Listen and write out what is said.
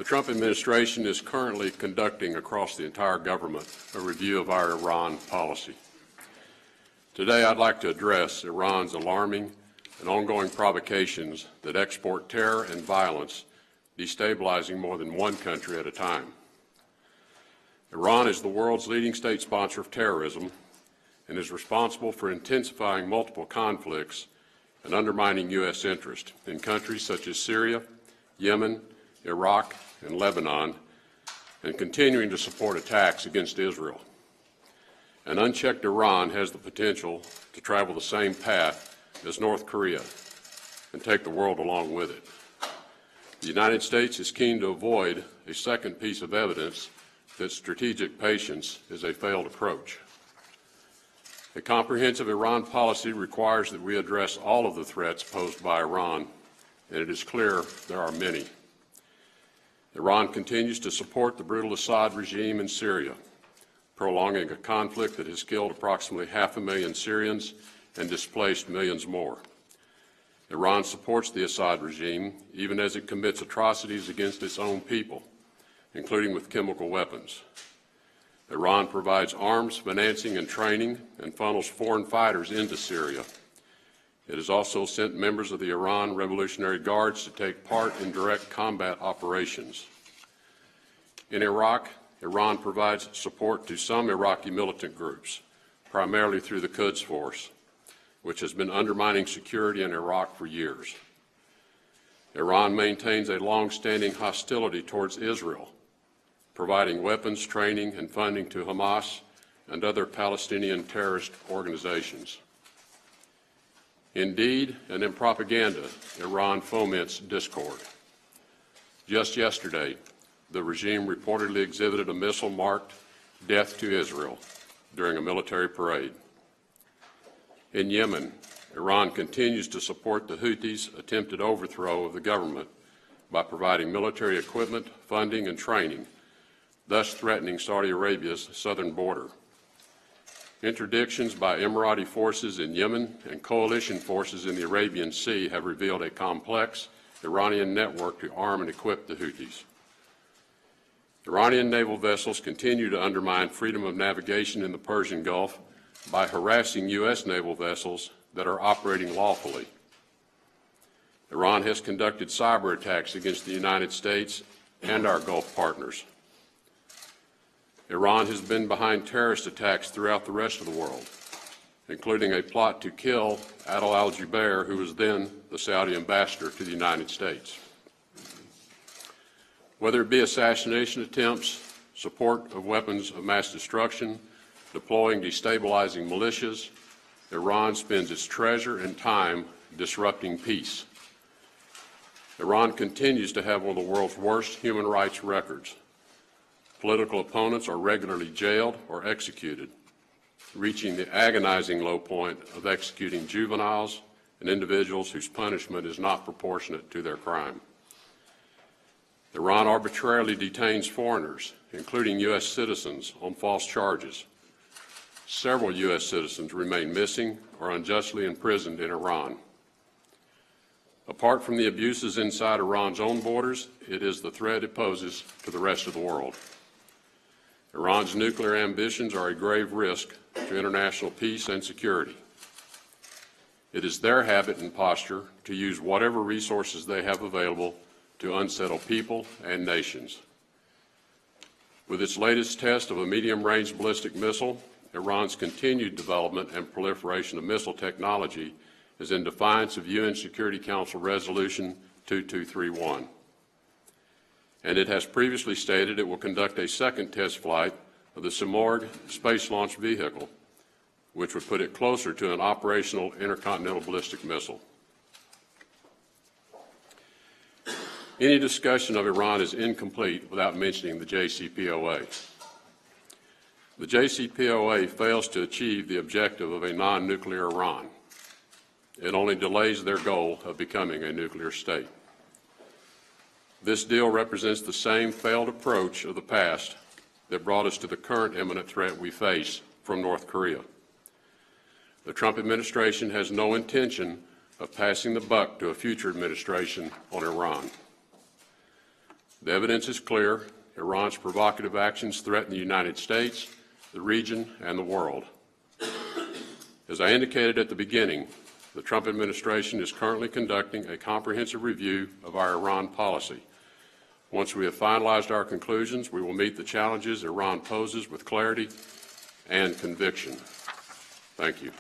Trump administration is currently conducting across the entire government a review of our Iran policy. Today, I'd like to address Iran's alarming and ongoing provocations that export terror and violence, destabilizing more than one country at a time. Iran is the world's leading state sponsor of terrorism and is responsible for intensifying multiple conflicts and undermining U.S. interest in countries such as Syria, Yemen, Iraq, and Lebanon, and continuing to support attacks against Israel. An unchecked Iran has the potential to travel the same path as North Korea and take the world along with it. The United States is keen to avoid a second piece of evidence that strategic patience is a failed approach. A comprehensive Iran policy requires that we address all of the threats posed by Iran, and it is clear there are many. Iran continues to support the brutal Assad regime in Syria, prolonging a conflict that has killed approximately 500,000 Syrians and displaced millions more. Iran supports the Assad regime even as it commits atrocities against its own people, including with chemical weapons. Iran provides arms, financing, and training and funnels foreign fighters into Syria. It has also sent members of the Iran Revolutionary Guards to take part in direct combat operations. In Iraq, Iran provides support to some Iraqi militant groups, primarily through the Quds Force, which has been undermining security in Iraq for years. Iran maintains a long-standing hostility towards Israel, providing weapons, training, and funding to Hamas and other Palestinian terrorist organizations. Indeed, and in propaganda, Iran foments discord. Just yesterday, the regime reportedly exhibited a missile marked "Death to Israel" during a military parade. In Yemen, Iran continues to support the Houthis' attempted overthrow of the government by providing military equipment, funding, and training, thus threatening Saudi Arabia's southern border. Interdictions by Emirati forces in Yemen and coalition forces in the Arabian Sea have revealed a complex Iranian network to arm and equip the Houthis. Iranian naval vessels continue to undermine freedom of navigation in the Persian Gulf by harassing U.S. naval vessels that are operating lawfully. Iran has conducted cyber attacks against the United States and our Gulf partners. Iran has been behind terrorist attacks throughout the rest of the world, including a plot to kill Adel al-Jubeir, who was then the Saudi ambassador to the United States. Whether it be assassination attempts, support of weapons of mass destruction, deploying destabilizing militias, Iran spends its treasure and time disrupting peace. Iran continues to have one of the world's worst human rights records. Political opponents are regularly jailed or executed, reaching the agonizing low point of executing juveniles and individuals whose punishment is not proportionate to their crime. Iran arbitrarily detains foreigners, including U.S. citizens, on false charges. Several U.S. citizens remain missing or unjustly imprisoned in Iran. Apart from the abuses inside Iran's own borders, it is the threat it poses to the rest of the world. Iran's nuclear ambitions are a grave risk to international peace and security. It is their habit and posture to use whatever resources they have available to unsettle people and nations. With its latest test of a medium-range ballistic missile, Iran's continued development and proliferation of missile technology is in defiance of UN Security Council Resolution 2231. And it has previously stated it will conduct a second test flight of the Simorgh space launch vehicle, which would put it closer to an operational intercontinental ballistic missile. Any discussion of Iran is incomplete without mentioning the JCPOA. The JCPOA fails to achieve the objective of a non-nuclear Iran. It only delays their goal of becoming a nuclear state. This deal represents the same failed approach of the past that brought us to the current imminent threat we face from North Korea. The Trump administration has no intention of passing the buck to a future administration on Iran. The evidence is clear. Iran's provocative actions threaten the United States, the region, and the world. As I indicated at the beginning, the Trump administration is currently conducting a comprehensive review of our Iran policy. Once we have finalized our conclusions, we will meet the challenges Iran poses with clarity and conviction. Thank you.